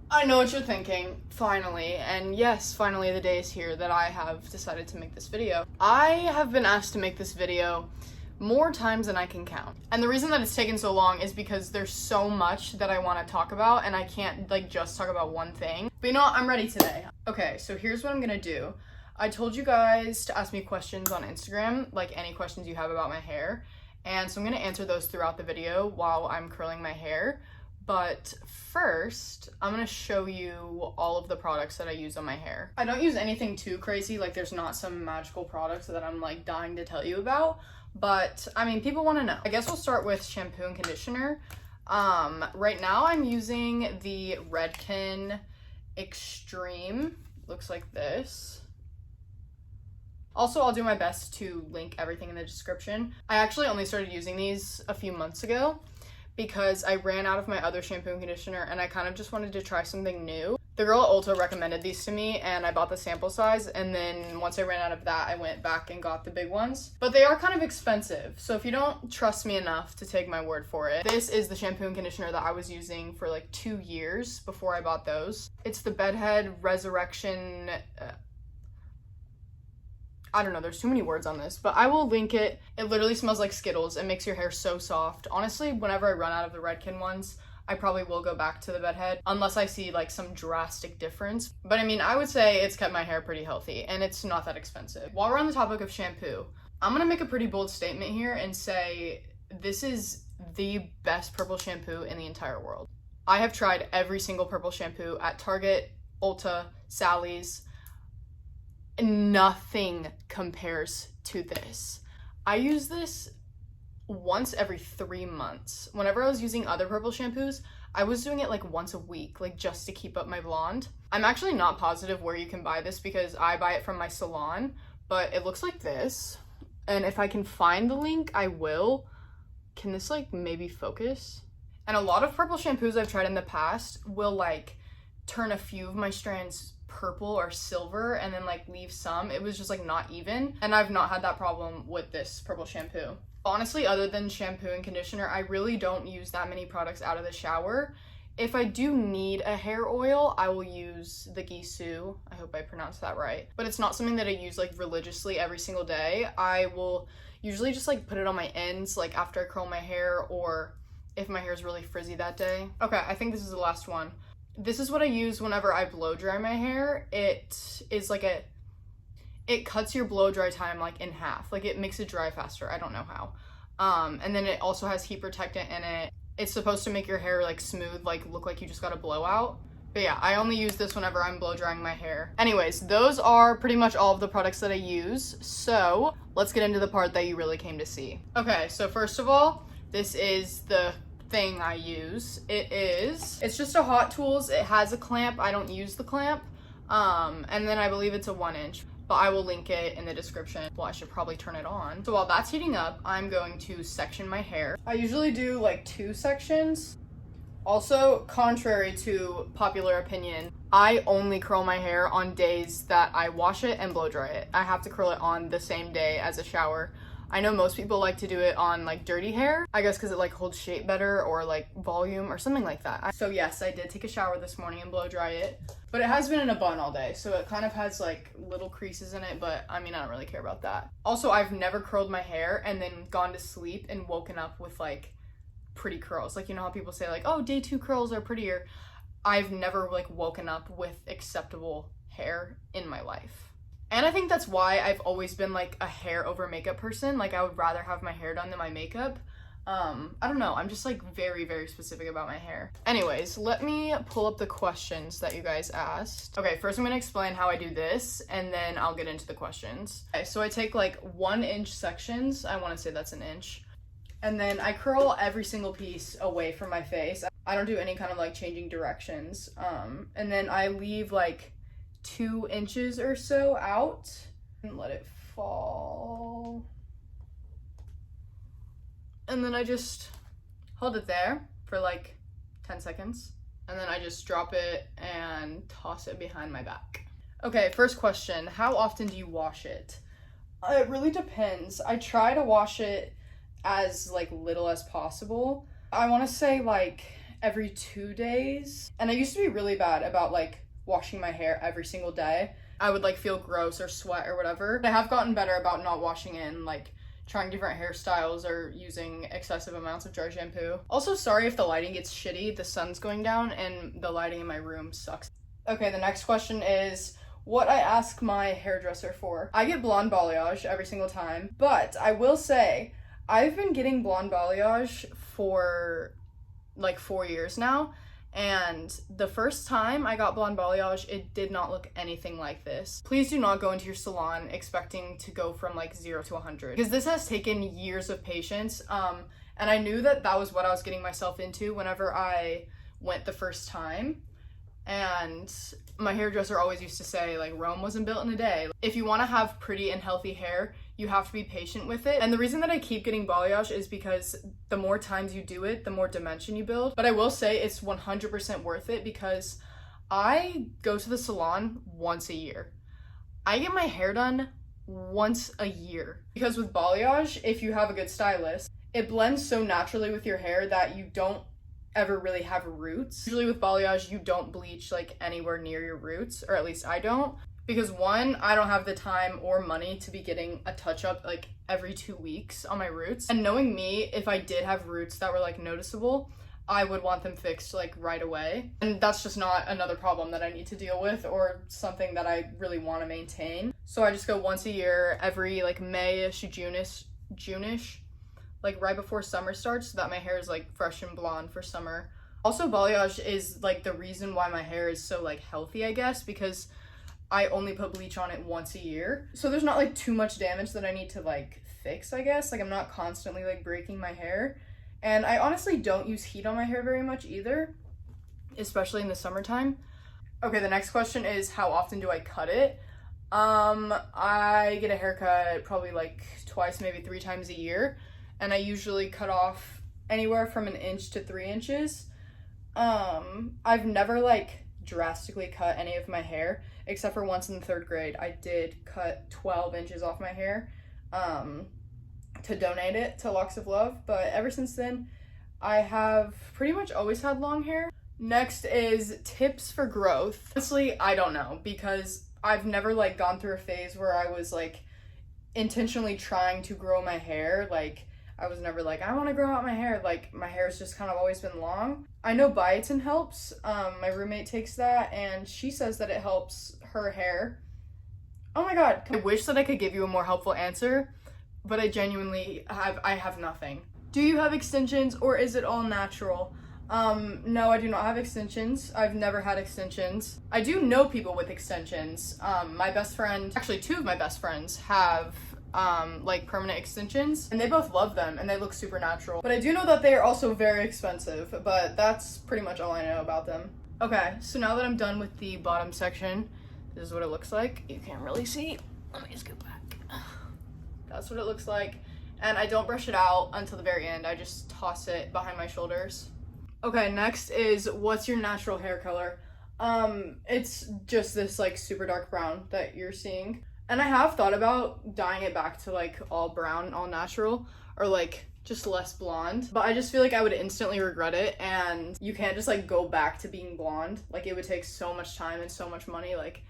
I know what you're thinking, finally, and yes, finally the day is here that I have decided to make this video. I have been asked to make this video more times than I can count. And the reason that it's taken so long is because there's so much that I want to talk about and I can't like just talk about one thing. But you know what, I'm ready today. Okay, so here's what I'm gonna do. I told you guys to ask me questions on Instagram, like any questions you have about my hair. And so I'm gonna answer those throughout the video while I'm curling my hair. But first, I'm gonna show you all of the products that I use on my hair. I don't use anything too crazy, like there's not some magical products that I'm like dying to tell you about, but I mean, people wanna know. I guess we'll start with shampoo and conditioner. Right now I'm using the Redken Extreme, looks like this. Also, I'll do my best to link everything in the description. I actually only started using these a few months ago because I ran out of my other shampoo and conditioner and I kind of just wanted to try something new. The girl at Ulta recommended these to me and I bought the sample size, and then once I ran out of that, I went back and got the big ones. But they are kind of expensive, so if you don't trust me enough to take my word for it, this is the shampoo and conditioner that I was using for like 2 years before I bought those. It's the Bedhead Resurrection, I don't know, there's too many words on this, but I will link it. It literally smells like Skittles. It makes your hair so soft. Honestly, whenever I run out of the Redken ones, I probably will go back to the Bedhead unless I see like some drastic difference. But I mean, I would say it's kept my hair pretty healthy and it's not that expensive. While we're on the topic of shampoo, I'm gonna make a pretty bold statement here and say this is the best purple shampoo in the entire world. I have tried every single purple shampoo at Target, Ulta, Sally's. Nothing compares to this. I use this once every 3 months. Whenever I was using other purple shampoos, I was doing it like once a week, like just to keep up my blonde. I'm actually not positive where you can buy this because I buy it from my Salon, but it looks like this. And if I can find the link, I will. Can this like maybe focus? And a lot of purple shampoos I've tried in the past will like turn a few of my strands purple or silver and then like leave some. It was just like not even, and I've not had that problem with this purple shampoo. Honestly, other than shampoo and conditioner, I really don't use that many products out of the shower. If I do need a hair oil, I will use the Gisou. I hope I pronounced that right. But it's not something that I use like religiously every single day. I will usually just like put it on my ends like after I curl my hair, or if my hair is really frizzy that day. Okay, I think this is the last one. This is what I use whenever I blow dry my hair. It is like it cuts your blow dry time like in half. Like it makes it dry faster. I don't know how. And then it also has heat protectant in it. It's supposed to make your hair like smooth, like look like you just got a blowout. But yeah, I only use this whenever I'm blow drying my hair. Anyways, those are pretty much all of the products that I use. So let's get into the part that you really came to see. Okay, so first of all, this is the thing I use. It's just a Hot Tools. It has a clamp. I don't use the clamp. And then I believe it's a 1-inch, but I will link it in the description. Well, I should probably turn it on. So while that's heating up, I'm going to section my hair. I usually do like 2 sections. Also, contrary to popular opinion, I only curl my hair on days that I wash it and blow dry it. I have to curl it on the same day as a shower. I know most people like to do it on like dirty hair, I guess because it like holds shape better or like volume or something like that. So yes, I did take a shower this morning and blow dry it, but it has been in a bun all day, so it kind of has like little creases in it, but I mean, I don't really care about that. Also, I've never curled my hair and then gone to sleep and woken up with like pretty curls. Like, you know how people say like, oh, day 2 curls are prettier. I've never like woken up with acceptable hair in my life. And I think that's why I've always been like a hair over makeup person. Like I would rather have my hair done than my makeup. I don't know, I'm just like very, very specific about my hair. Anyways, let me pull up the questions that you guys asked. Okay, first I'm gonna explain how I do this and then I'll get into the questions. Okay, so I take like 1-inch sections. I wanna say that's an inch. And then I curl every single piece away from my face. I don't do any kind of like changing directions. And then I leave like 2 inches or so out and let it fall. And then I just hold it there for like 10 seconds. And then I just drop it and toss it behind my back. Okay, first question. How often do you wash it? It really depends. I try to wash it as like little as possible. I want to say like every 2 days. And I used to be really bad about like washing my hair every single day. I would like feel gross or sweat or whatever. I have gotten better about not washing it and like trying different hairstyles or using excessive amounts of dry shampoo. Also, sorry if the lighting gets shitty. The sun's going down and the lighting in my room sucks. Okay, the next question is what I ask my hairdresser for. I get blonde balayage every single time, but I will say I've been getting blonde balayage for like 4 years now. And the first time I got blonde balayage, it did not look anything like this. Please do not go into your salon expecting to go from like 0 to 100 because this has taken years of patience. And I knew that that was what I was getting myself into whenever I went the first time. And my hairdresser always used to say, like, Rome wasn't built in a day. If you want to have pretty and healthy hair, you have to be patient with it. And the reason that I keep getting balayage is because the more times you do it, the more dimension you build. But I will say it's 100% worth it because I go to the salon once a year. I get my hair done once a year. Because with balayage, if you have a good stylist, it blends so naturally with your hair that you don't ever really have roots. Usually with balayage, you don't bleach like anywhere near your roots, or at least I don't. Because one, I don't have the time or money to be getting a touch-up like every 2 weeks on my roots. And knowing me, if I did have roots that were like noticeable, I would want them fixed like right away. And that's just not another problem that I need to deal with or something that I really want to maintain. So I just go once a year, every like May-ish, June-ish, like right before summer starts, so that my hair is like fresh and blonde for summer. Also, balayage is like the reason why my hair is so like healthy, I guess, because I only put bleach on it once a year. So there's not like too much damage that I need to like fix, I guess. Like I'm not constantly like breaking my hair. And I honestly don't use heat on my hair very much either, especially in the summertime. Okay, the next question is how often do I cut it? I get a haircut probably like twice, maybe 3 times a year. And I usually cut off anywhere from 1 inch to 3 inches. I've never like drastically cut any of my hair, except for once in the 3rd grade. I did cut 12 inches off my hair to donate it to Locks of Love, but ever since then, I have pretty much always had long hair. Next is tips for growth. Honestly, I don't know, because I've never like gone through a phase where I was like intentionally trying to grow my hair. Like I was never like, I want to grow out my hair. Like my hair's just kind of always been long. I know biotin helps. My roommate takes that and she says that it helps her hair. Oh my God. I wish that I could give you a more helpful answer, but I genuinely have nothing. Do you have extensions or is it all natural? No, I do not have extensions. I've never had extensions. I do know people with extensions. My best friend, actually 2 of my best friends have like permanent extensions and they both love them and they look super natural. But I do know that they are also very expensive, but that's pretty much all I know about them. Okay, so now that I'm done with the bottom section, this is what it looks like. You can't really see. Let me just go back. That's what it looks like. And I don't brush it out until the very end. I just toss it behind my shoulders. Okay, next is what's your natural hair color? It's just this like super dark brown that you're seeing. And I have thought about dyeing it back to like all brown, all natural, or like just less blonde. But I just feel like I would instantly regret it, and you can't just like go back to being blonde. Like it would take so much time and so much money. Like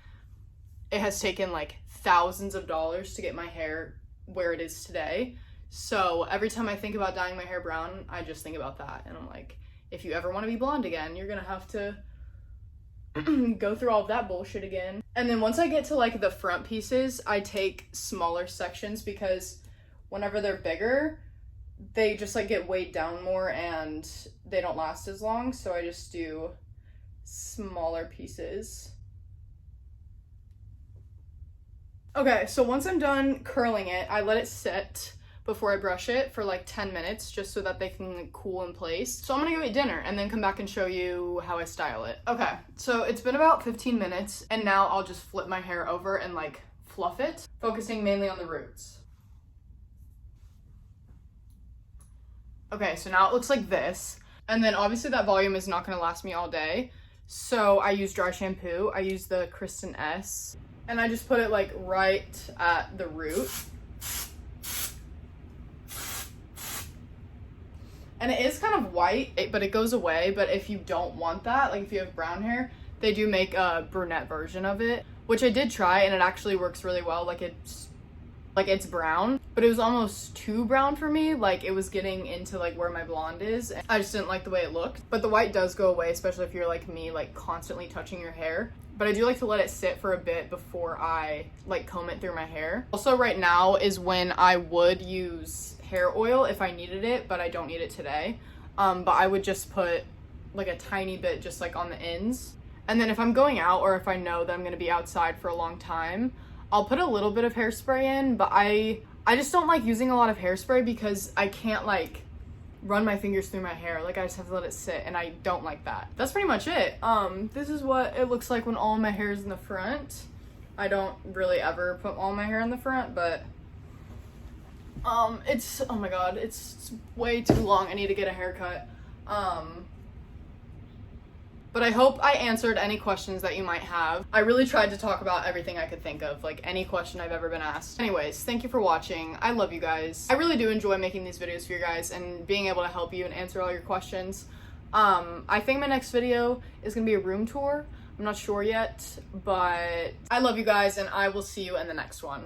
it has taken like thousands of dollars to get my hair where it is today. So every time I think about dyeing my hair brown, I just think about that. And I'm like, if you ever want to be blonde again, you're gonna have to go through all of that bullshit again. And then once I get to like the front pieces, I take smaller sections because whenever they're bigger, they just like get weighed down more and they don't last as long. So I just do smaller pieces. Okay, so once I'm done curling it, I let it sit before I brush it for like 10 minutes just so that they can cool in place. So I'm gonna go eat dinner and then come back and show you how I style it. Okay, so it's been about 15 minutes and now I'll just flip my hair over and like fluff it, focusing mainly on the roots. Okay, so now it looks like this. And then obviously that volume is not gonna last me all day. So I use dry shampoo. I use the Kristen S. And I just put it like right at the root. And it is kind of white, but it goes away. But if you don't want that, like if you have brown hair, they do make a brunette version of it, which I did try, and it actually works really well. Like it's brown, but it was almost too brown for me. Like it was getting into like where my blonde is. I just didn't like the way it looked. But the white does go away, especially if you're like me, like constantly touching your hair. But I do like to let it sit for a bit before I like comb it through my hair. Also right now is when I would use hair oil if I needed it, but I don't need it today. But I would just put like a tiny bit just like on the ends. And then if I'm going out or if I know that I'm gonna be outside for a long time, I'll put a little bit of hairspray in, but I just don't like using a lot of hairspray because I can't like run my fingers through my hair. Like I just have to let it sit, and I don't like that. That's pretty much it. This is what it looks like when all my hair is in the front. I don't really ever put all my hair in the front, but it's, oh my god, it's way too long. I need to get a haircut. But I hope I answered any questions that you might have. I really tried to talk about everything I could think of, like any question I've ever been asked. Anyways, thank you for watching. I love you guys. I really do enjoy making these videos for you guys and being able to help you and answer all your questions. I think my next video is gonna be a room tour. I'm not sure yet, but I love you guys, and I will see you in the next one.